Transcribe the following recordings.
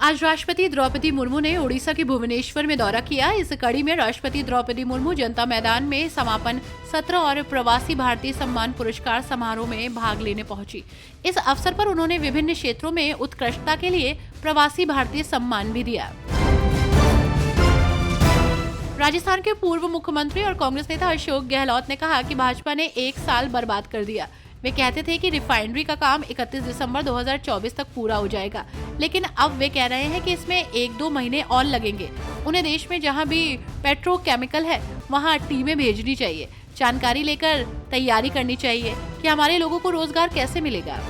आज राष्ट्रपति द्रौपदी मुर्मू ने ओडिशा के भुवनेश्वर में दौरा किया। इस कड़ी में राष्ट्रपति द्रौपदी मुर्मू जनता मैदान में समापन सत्र और प्रवासी भारतीय सम्मान पुरस्कार समारोह में भाग लेने पहुंची। इस अवसर पर उन्होंने विभिन्न क्षेत्रों में उत्कृष्टता के लिए प्रवासी भारतीय सम्मान भी दिया। राजस्थान के पूर्व मुख्यमंत्री और कांग्रेस नेता अशोक गहलोत ने कहा कि भाजपा ने 1 साल बर्बाद कर दिया। वे कहते थे कि रिफाइनरी का काम 31 दिसंबर 2024 तक पूरा हो जाएगा, लेकिन अब वे कह रहे हैं कि इसमें 1-2 महीने और लगेंगे। उन्हें देश में जहां भी पेट्रोकेमिकल है वहां टीमें भेजनी चाहिए, जानकारी लेकर तैयारी करनी चाहिए कि हमारे लोगों को रोजगार कैसे मिलेगा।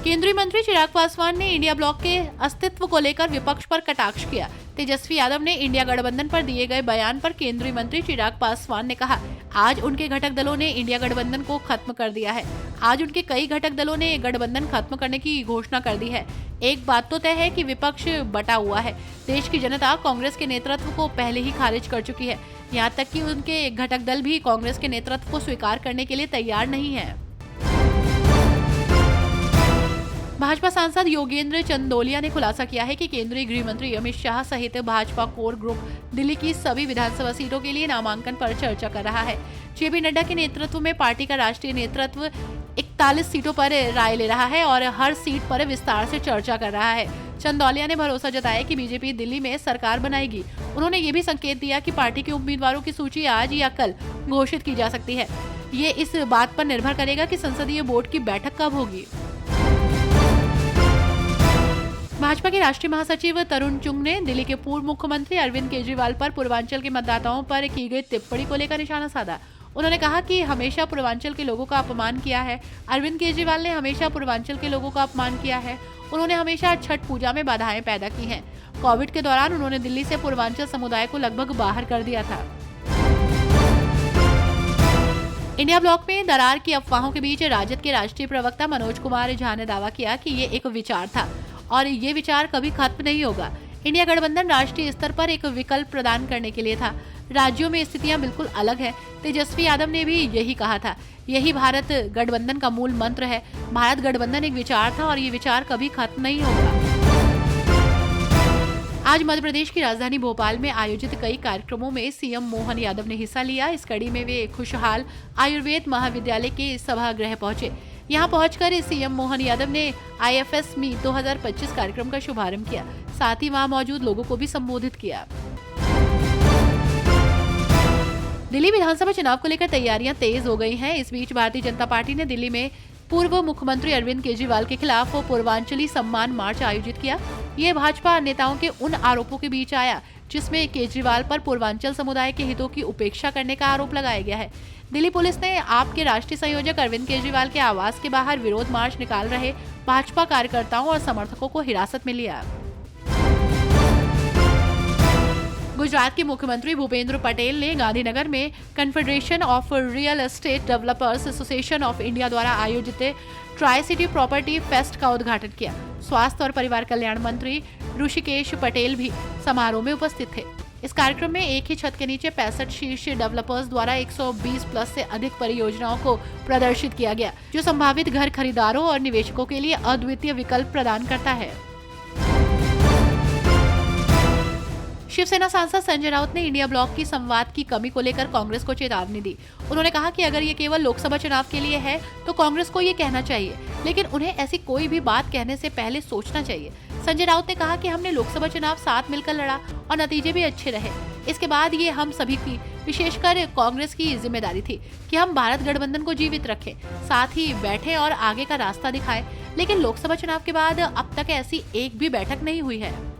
केंद्रीय मंत्री चिराग पासवान ने इंडिया ब्लॉक के अस्तित्व को लेकर विपक्ष पर कटाक्ष किया। तेजस्वी यादव ने इंडिया गठबंधन पर दिए गए बयान पर केंद्रीय मंत्री चिराग पासवान ने कहा, आज उनके घटक दलों ने इंडिया गठबंधन को खत्म कर दिया है। आज उनके कई घटक दलों ने गठबंधन खत्म करने की घोषणा कर दी है। एक बात तो तय है कि विपक्ष बटा हुआ है। देश की जनता कांग्रेस के नेतृत्व को पहले ही खारिज कर चुकी है। यहाँ तक कि उनके घटक दल भी कांग्रेस के नेतृत्व को स्वीकार करने के लिए तैयार नहीं है। भाजपा सांसद योगेंद्र चंदोलिया ने खुलासा किया है कि केंद्रीय गृह मंत्री अमित शाह सहित भाजपा कोर ग्रुप दिल्ली की सभी विधानसभा सीटों के लिए नामांकन पर चर्चा कर रहा है। जेपी नड्डा के नेतृत्व में पार्टी का राष्ट्रीय नेतृत्व 41 सीटों पर राय ले रहा है और हर सीट पर विस्तार से चर्चा कर रहा है। चंदौलिया ने भरोसा जताया कि बीजेपी दिल्ली में सरकार बनाएगी। उन्होंने ये भी संकेत दिया कि पार्टी के उम्मीदवारों की सूची आज या कल घोषित की जा सकती है। ये इस बात पर निर्भर करेगा कि संसदीय बोर्ड की बैठक कब होगी। भाजपा के राष्ट्रीय महासचिव तरुण चुंग ने दिल्ली के पूर्व मुख्यमंत्री अरविंद केजरीवाल पर पूर्वांचल के मतदाताओं पर की गई टिप्पणी को लेकर निशाना साधा। उन्होंने कहा कि हमेशा पूर्वांचल के लोगों का अपमान किया है। अरविंद केजरीवाल ने हमेशा पूर्वांचल के लोगों का अपमान किया है। उन्होंने हमेशा छठ पूजा में बाधाएं पैदा की हैं। कोविड के दौरान उन्होंने दिल्ली से पूर्वांचल समुदाय को लगभग बाहर कर दिया था। इंडिया ब्लॉक में दरार की अफवाहों के बीच राजद के राष्ट्रीय प्रवक्ता मनोज कुमार झा ने दावा किया कि ये एक विचार था और ये विचार कभी खत्म नहीं होगा। इंडिया गठबंधन राष्ट्रीय स्तर पर एक विकल्प प्रदान करने के लिए था। राज्यों में स्थितियां बिल्कुल अलग है। तेजस्वी यादव ने भी यही कहा था। यही भारत गठबंधन का मूल मंत्र है। भारत गठबंधन एक विचार था और ये विचार कभी खत्म नहीं होगा। आज मध्य प्रदेश की राजधानी भोपाल में आयोजित कई कार्यक्रमों में सीएम मोहन यादव ने हिस्सा लिया। इस कड़ी में वे खुशहाल आयुर्वेद महाविद्यालय के सभागृह पहुंचे। यहां पहुंचकर सीएम मोहन यादव ने IFS मीट 2025 कार्यक्रम का शुभारंभ किया। साथ ही वहां मौजूद लोगों को भी संबोधित किया। दिल्ली विधानसभा चुनाव को लेकर तैयारियां तेज हो गई हैं। इस बीच भारतीय जनता पार्टी ने दिल्ली में पूर्व मुख्यमंत्री अरविंद केजरीवाल के खिलाफ पूर्वांचली सम्मान मार्च आयोजित किया। ये भाजपा नेताओं के उन आरोपों के बीच आया जिसमें केजरीवाल पर पूर्वांचल समुदाय के हितों की उपेक्षा करने का आरोप लगाया गया है। दिल्ली पुलिस ने आप के राष्ट्रीय संयोजक अरविंद केजरीवाल के आवास के बाहर विरोध मार्च निकाल रहे भाजपा कार्यकर्ताओं और समर्थकों को हिरासत में लिया। गुजरात के मुख्यमंत्री भूपेंद्र पटेल ने गांधीनगर में confederation of real estate developers association of India द्वारा आयोजित ट्राई सिटी प्रॉपर्टी फेस्ट का उद्घाटन किया। स्वास्थ्य और परिवार कल्याण मंत्री ऋषिकेश पटेल भी समारोह में उपस्थित थे। इस कार्यक्रम में एक ही छत के नीचे 65 शीर्ष डेवलपर्स द्वारा 120 प्लस से अधिक परियोजनाओं को प्रदर्शित किया गया, जो संभावित घर खरीदारों और निवेशकों के लिए अद्वितीय विकल्प प्रदान करता है। शिवसेना सांसद संजय राउत ने इंडिया ब्लॉक की संवाद की कमी को लेकर कांग्रेस को चेतावनी दी। उन्होंने कहा कि अगर ये केवल लोकसभा चुनाव के लिए है तो कांग्रेस को ये कहना चाहिए, लेकिन उन्हें ऐसी कोई भी बात कहने से पहले सोचना चाहिए। संजय राउत ने कहा कि हमने लोकसभा चुनाव साथ मिलकर लड़ा और नतीजे भी अच्छे रहे। इसके बाद ये हम सभी की, विशेषकर कांग्रेस की जिम्मेदारी थी कि हम भारत गठबंधन को जीवित रखें, साथ ही बैठे और आगे का रास्ता दिखाएं। लेकिन लोकसभा चुनाव के बाद अब तक ऐसी एक भी बैठक नहीं हुई है।